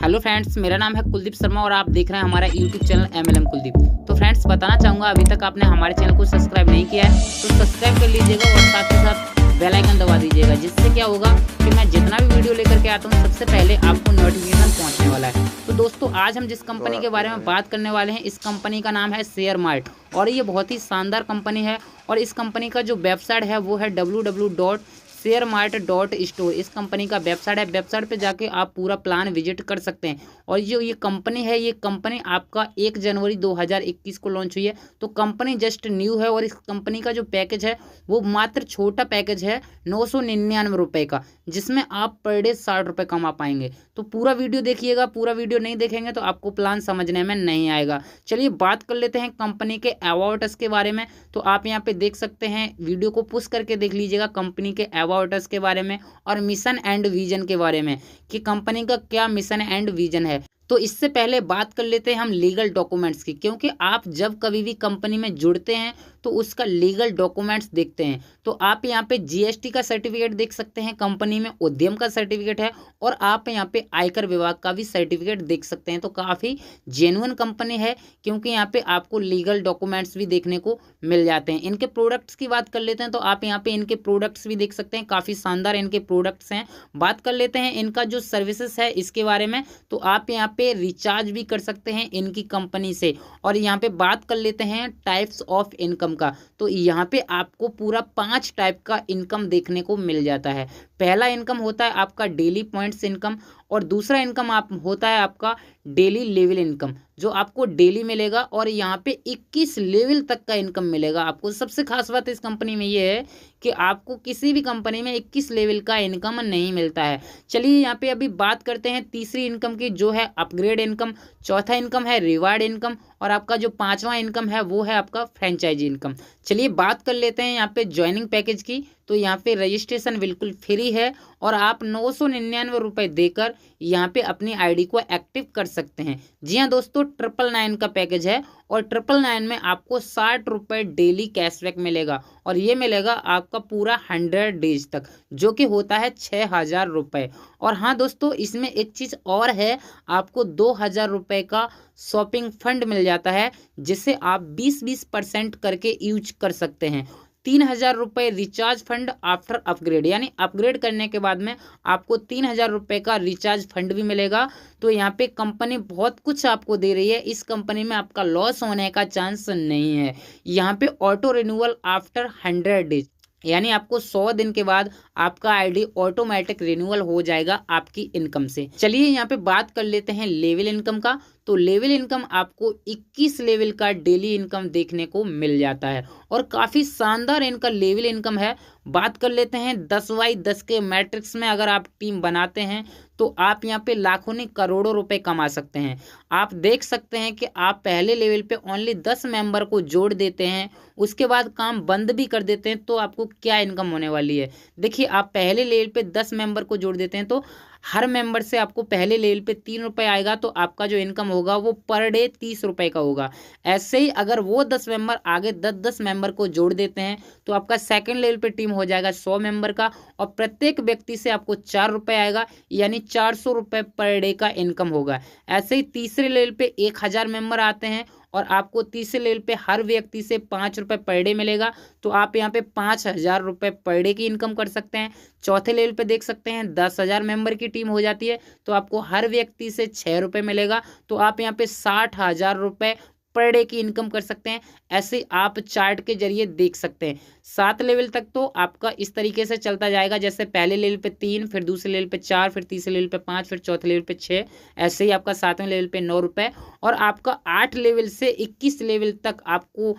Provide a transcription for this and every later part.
Hello friends, मेरा नाम है कुलदीप शर्मा और आप देख रहे हैं हमारा यूट्यूब चैनल MLM कुलदीप। तो फ्रेंड्स, बताना चाहूँगा अभी तक आपने हमारे चैनल को सब्सक्राइब नहीं किया है तो सब्सक्राइब कर लीजिएगा और साथ ही साथ बेल आइकन दबा दीजिएगा, जिससे क्या होगा कि मैं जितना भी वीडियो लेकर के आता हूँ सबसे पहले आपको नोटिफिकेशन पहुँचने वाला है। तो दोस्तों, आज हम जिस कंपनी के बारे में बात करने वाले हैं, इस कंपनी का नाम है शेयर मार्ट और ये बहुत ही शानदार कंपनी है। और इस कंपनी का जो वेबसाइट है वो है www.sharemart.store। इस कंपनी का वेबसाइट है। वेबसाइट पे जाके आप पूरा प्लान विजिट कर सकते हैं। और जो ये कंपनी है, ये कंपनी आपका 1 जनवरी 2021 को लॉन्च हुई है। तो कंपनी जस्ट न्यू है और इस कंपनी का जो पैकेज है वो मात्र छोटा पैकेज है 999 रुपये का, जिसमें आप पर डे 60 रुपये कमा पाएंगे। तो पूरा वीडियो देखिएगा, पूरा वीडियो नहीं देखेंगे तो आपको प्लान समझने में नहीं आएगा। चलिए बात कर लेते हैं कंपनी के अबाउट अस के बारे में। तो आप यहाँ पे देख सकते हैं, वीडियो को पुश करके देख लीजिएगा कंपनी के अबाउट अस के बारे में और मिशन एंड विजन के बारे में कि कंपनी का क्या मिशन एंड विजन है। तो इससे पहले बात कर लेते हैं हम लीगल डॉक्यूमेंट्स की, क्योंकि आप जब कभी भी कंपनी में जुड़ते हैं तो उसका लीगल डॉक्यूमेंट्स देखते हैं। तो आप यहाँ पे GST का सर्टिफिकेट देख सकते हैं, कंपनी में उद्यम का सर्टिफिकेट है और आप यहाँ पे आयकर विभाग का भी सर्टिफिकेट देख सकते हैं। तो काफ़ी जेन्युइन कंपनी है, क्योंकि यहाँ पे आपको लीगल डॉक्यूमेंट्स भी देखने को मिल जाते हैं। इनके प्रोडक्ट्स की बात कर लेते हैं तो आप यहाँ पे इनके प्रोडक्ट्स भी देख सकते हैं, काफ़ी शानदार इनके प्रोडक्ट्स हैं। बात कर लेते हैं इनका जो सर्विसेज है इसके बारे में। तो आप यहाँ पे रिचार्ज भी कर सकते हैं इनकी कंपनी से। और यहाँ पे बात कर लेते हैं टाइप्स ऑफ इनकम का। तो यहाँ पे आपको पूरा 5 टाइप का इनकम देखने को मिल जाता है। पहला इनकम होता है आपका डेली पॉइंट्स इनकम और दूसरा इनकम होता है आपका डेली लेवल इनकम, जो आपको डेली मिलेगा और यहाँ पे 21 लेवल तक का इनकम मिलेगा आपको। सबसे खास बात इस कंपनी में ये है कि आपको किसी भी कंपनी में 21 लेवल का इनकम नहीं मिलता है। चलिए यहाँ पे अभी बात करते हैं तीसरी इनकम की, जो है अपग्रेड इनकम। चौथा इनकम है रिवार्ड इनकम और आपका जो 5वां इनकम है वो है आपका फ्रेंचाइजी इनकम। चलिए बात कर लेते हैं यहाँ पे ज्वाइनिंग पैकेज की। तो यहाँ पे रजिस्ट्रेशन बिल्कुल फ्री है और आप 999 रुपये देकर यहाँ पे अपनी आईडी को एक्टिव कर सकते हैं। जी हाँ दोस्तों, 999 का पैकेज है और 999 में आपको 60 रुपये डेली कैशबैक मिलेगा और ये मिलेगा आपका पूरा 100 डेज तक, जो कि होता है 6000 रुपये। और हाँ दोस्तों, इसमें एक चीज़ और है, आपको 2000 रुपये का शॉपिंग फंड मिल जाता है, जिसे आप 20% करके यूज कर सकते हैं। 3000 रुपये रिचार्ज फंड आफ्टर अपग्रेड, यानी अपग्रेड करने के बाद में आपको 3000 रुपये का रिचार्ज फंड भी मिलेगा। तो यहाँ पे कंपनी बहुत कुछ आपको दे रही है। इस कंपनी में आपका लॉस होने का चांस नहीं है। यहाँ पे ऑटो रिन्यूअल आफ्टर 100 डेज, यानी आपको 100 दिन के बाद आपका आईडी ऑटोमेटिक रिन्यूअल हो जाएगा आपकी इनकम से। चलिए यहाँ पे बात कर लेते हैं लेवल इनकम का। तो लेवल इनकम आपको 21 लेवल का डेली इनकम देखने को मिल जाता है और काफ़ी शानदार इनका लेवल इनकम है। बात कर लेते हैं 10x10 के मैट्रिक्स में अगर आप टीम बनाते हैं तो आप यहाँ पे लाखों नहीं करोड़ों रुपए कमा सकते हैं। आप देख सकते हैं कि आप पहले लेवल पे ओनली 10 मेंबर को जोड़ देते हैं, उसके बाद काम बंद भी कर देते हैं, तो आपको क्या इनकम होने वाली है। देखिए, आप पहले लेवल पे 10 मेंबर को जोड़ देते हैं तो हर मेंबर से आपको पहले लेवल पे 3 रुपये आएगा, तो आपका जो इनकम होगा वो पर डे 30 रुपये का होगा। ऐसे ही अगर वो 10 मेंबर आगे 10-10 मेंबर को जोड़ देते हैं तो आपका सेकंड लेवल पे टीम हो जाएगा 100 मेंबर का और प्रत्येक व्यक्ति से आपको 4 रुपये आएगा, यानी 400 रुपये पर डे का इनकम होगा। ऐसे ही तीसरे लेवल पे 1000 मेंबर आते हैं और आपको तीसरे लेवल पे हर व्यक्ति से 5 रुपये पर डे मिलेगा, तो आप यहाँ पे 5000 रुपये पर डे की इनकम कर सकते हैं। चौथे लेवल पे देख सकते हैं 10,000 मेंबर की टीम हो जाती है तो आपको हर व्यक्ति से 6 रुपये मिलेगा, तो आप यहाँ पे 60,000 रुपये पर डे की इनकम कर सकते हैं। ऐसे आप चार्ट के जरिए देख सकते हैं। 7 लेवल तक तो आपका इस तरीके से चलता जाएगा, जैसे पहले लेवल पे 3, फिर दूसरे लेवल पे 4, फिर तीसरे लेवल पे 5, फिर चौथे लेवल पे 6, ऐसे ही आपका 7वें लेवल पे 9 रुपये और आपका 8 लेवल से 21 लेवल तक आपको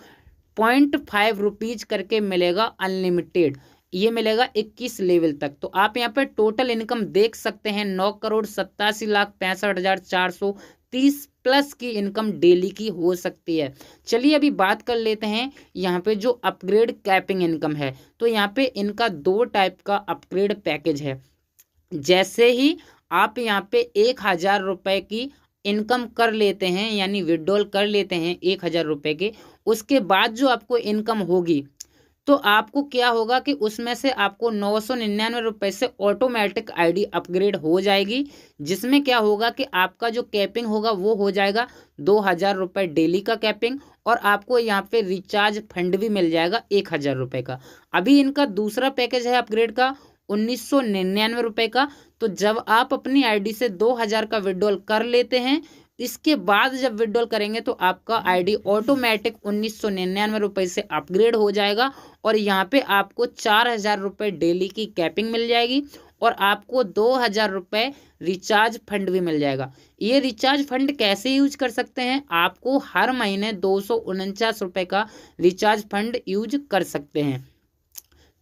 0.5 रुपीज़ करके मिलेगा अनलिमिटेड। ये मिलेगा 21 लेवल तक। तो आप यहाँ पे टोटल इनकम देख सकते हैं 9,87,65,430 प्लस की इनकम डेली की हो सकती है। चलिए अभी बात कर लेते हैं यहाँ पे जो अपग्रेड कैपिंग इनकम है। तो यहाँ पे इनका 2 टाइप का अपग्रेड पैकेज है। जैसे ही आप यहाँ पे 1000 रुपये की इनकम कर लेते हैं, यानी विड्रॉल कर लेते हैं 1000 रुपये के, उसके बाद जो आपको इनकम होगी तो आपको क्या होगा कि उसमें से आपको 999 रुपये से ऑटोमेटिक आईडी अपग्रेड हो जाएगी, जिसमें क्या होगा कि आपका जो कैपिंग होगा वो हो जाएगा 2000 रुपये डेली का कैपिंग, और आपको यहाँ पे रिचार्ज फंड भी मिल जाएगा 1000 रुपये का। अभी इनका दूसरा पैकेज है अपग्रेड का 1999 रुपये का। तो जब आप अपनी आईडी से 2000 का विड्रॉल कर लेते हैं, इसके बाद जब विड्रॉल करेंगे तो आपका आईडी ऑटोमेटिक 1999 रुपये से अपग्रेड हो जाएगा, और यहाँ पे आपको 4000 रुपये डेली की कैपिंग मिल जाएगी, और आपको 2000 रुपये रिचार्ज फंड भी मिल जाएगा। ये रिचार्ज फंड कैसे यूज कर सकते हैं? आपको हर महीने 249 रुपये का रिचार्ज फंड यूज कर सकते हैं।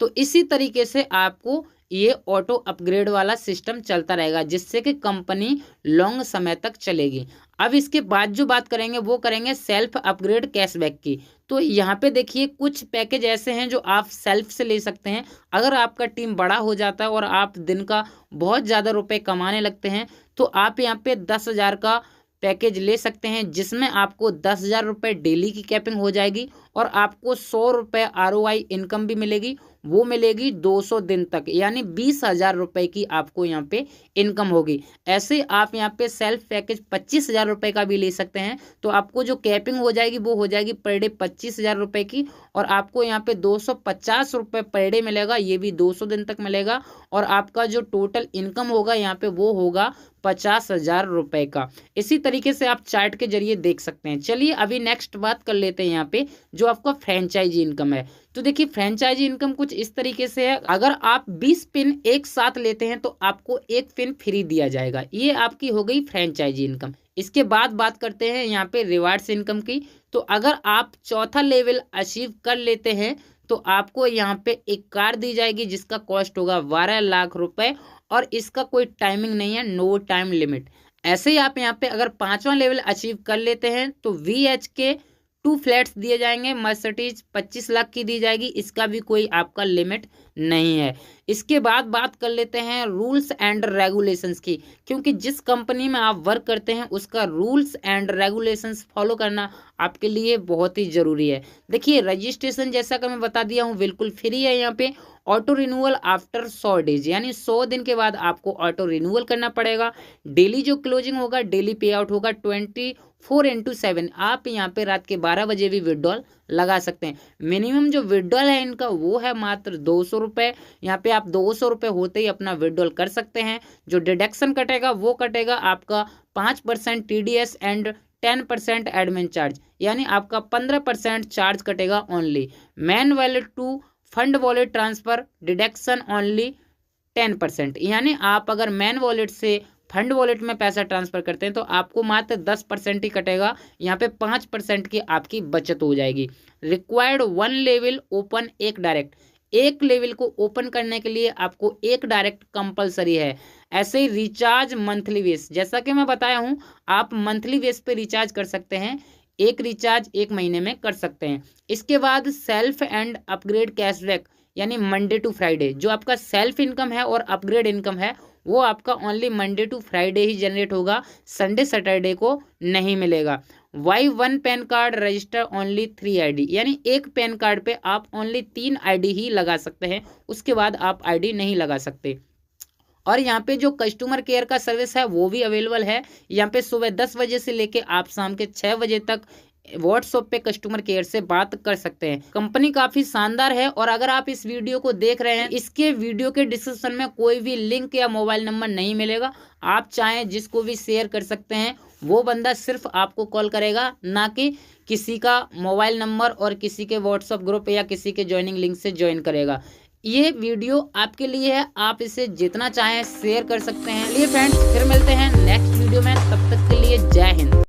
तो इसी तरीके से आपको ये ऑटो अपग्रेड वाला सिस्टम चलता रहेगा, जिससे कि कंपनी लॉन्ग समय तक चलेगी। अब इसके बाद जो बात करेंगे वो करेंगे सेल्फ अपग्रेड कैशबैक की। तो यहाँ पे देखिए कुछ पैकेज ऐसे हैं जो आप सेल्फ से ले सकते हैं। अगर आपका टीम बड़ा हो जाता है और आप दिन का बहुत ज़्यादा रुपए कमाने लगते हैं, तो आप यहाँ पे 10,000 का पैकेज ले सकते हैं, जिसमें आपको 10,000 रुपये डेली की कैपिंग हो जाएगी, और आपको 100 रुपये ROI इनकम भी मिलेगी। वो मिलेगी 200 दिन तक, यानी 20,000 रुपये की आपको यहाँ पे इनकम होगी। ऐसे आप यहाँ पे सेल्फ पैकेज 25,000 रुपये का भी ले सकते हैं। तो आपको जो कैपिंग हो जाएगी वो हो जाएगी पर डे 25,000 रुपये की, और आपको यहाँ पे 250 रुपये पर डे मिलेगा, ये भी 200 दिन तक मिलेगा। और आपका जो टोटल इनकम होगा यहाँ पे वो होगा 50,000 रुपये का। इसी तरीके से आप चार्ट के जरिए देख सकते हैं। चलिए अभी नेक्स्ट बात कर लेते हैं यहाँ पे जो आपका फ्रेंचाइजी इनकम है। तो देखिए फ्रेंचाइजी इनकम कुछ इस तरीके से है, अगर आप 20 पिन एक साथ लेते हैं तो आपको एक पिन फ्री दिया जाएगा। ये आपकी हो गई फ्रेंचाइजी इनकम। इसके बाद बात करते हैं यहाँ पे रिवार्ड्स इनकम की। तो अगर आप चौथा लेवल अचीव कर लेते हैं तो आपको यहाँ पे एक कार दी जाएगी, जिसका कॉस्ट होगा 12 लाख रुपए, और इसका कोई टाइमिंग नहीं है, नो टाइम लिमिट। ऐसे ही आप यहाँ पे अगर 5वां लेवल अचीव कर लेते हैं तो VH के 2 फ्लैट्स दिए जाएंगे, मर्सिडीज 25 लाख की दी जाएगी, इसका भी कोई आपका लिमिट नहीं है। इसके बाद बात कर लेते हैं रूल्स एंड रेगुलेशंस की, क्योंकि जिस कंपनी में आप वर्क करते हैं उसका रूल्स एंड रेगुलेशंस फॉलो करना आपके लिए बहुत ही ज़रूरी है। देखिए रजिस्ट्रेशन जैसा कि मैं बता दिया हूँ बिल्कुल फ्री है। यहाँ पे ऑटो रिन्यूअल आफ्टर 100 डेज, यानी 100 दिन के बाद आपको ऑटो रिन्यूअल करना पड़ेगा। डेली जो क्लोजिंग होगा, डेली पे आउट होगा 24/7। आप यहाँ पे रात के 12 बजे भी विड्रॉल लगा सकते हैं। मिनिमम जो विड्रॉल है इनका वो है मात्र 200 रुपये। यहाँ पे आप 200 रुपये होते ही अपना विड्रॉल कर सकते हैं। जो डिडक्शन कटेगा वो कटेगा आपका 5% TDS एंड 10% एडमिन चार्ज, यानी आपका 15% चार्ज कटेगा only. Main wallet to fund wallet transfer deduction only 10%, यानी आप अगर मैन वॉलेट से फंड वॉलेट में पैसा ट्रांसफर करते हैं तो आपको मात्र 10% ही कटेगा। यहाँ पे 5% की आपकी बचत हो जाएगी। रिक्वायर्ड 1 लेवल ओपन एक डायरेक्ट, एक लेवल को ओपन करने के लिए आपको एक डायरेक्ट कंपलसरी है। ऐसे ही रिचार्ज मंथली बेस, जैसा कि मैं बताया हूँ आप मंथली बेस पे रिचार्ज कर सकते हैं, एक रिचार्ज 1 महीने में कर सकते हैं। इसके बाद सेल्फ एंड अपग्रेड कैशबैक, यानी मंडे टू फ्राइडे। जो आपका सेल्फ इनकम है और अपग्रेड इनकम है वो आपका ओनली मंडे टू फ्राइडे ही जनरेट होगा, संडे सैटरडे को नहीं मिलेगा। वाई 1 PAN card register only 3 ID, यानी एक पैन कार्ड पे आप ओनली 3 ID ही लगा सकते हैं, उसके बाद आप ID नहीं लगा सकते। और यहाँ पे जो कस्टमर केयर का सर्विस है वो भी अवेलेबल है। यहाँ पे सुबह 10 बजे से लेके आप शाम के 6 बजे तक व्हाट्सएप पे कस्टमर केयर से बात कर सकते हैं। कंपनी काफी शानदार है। और अगर आप इस वीडियो को देख रहे हैं, इसके वीडियो के डिस्क्रिप्शन में कोई भी लिंक या मोबाइल नंबर नहीं मिलेगा। आप चाहें जिसको भी शेयर कर सकते हैं, वो बंदा सिर्फ आपको कॉल करेगा, ना कि किसी का मोबाइल नंबर और किसी के व्हाट्सएप ग्रुप या किसी के ज्वाइनिंग लिंक से ज्वाइन करेगा। ये वीडियो आपके लिए है, आप इसे जितना चाहें शेयर कर सकते हैं। चलिए फ्रेंड्स, फिर मिलते हैं नेक्स्ट वीडियो में, तब तक के लिए जय हिंद।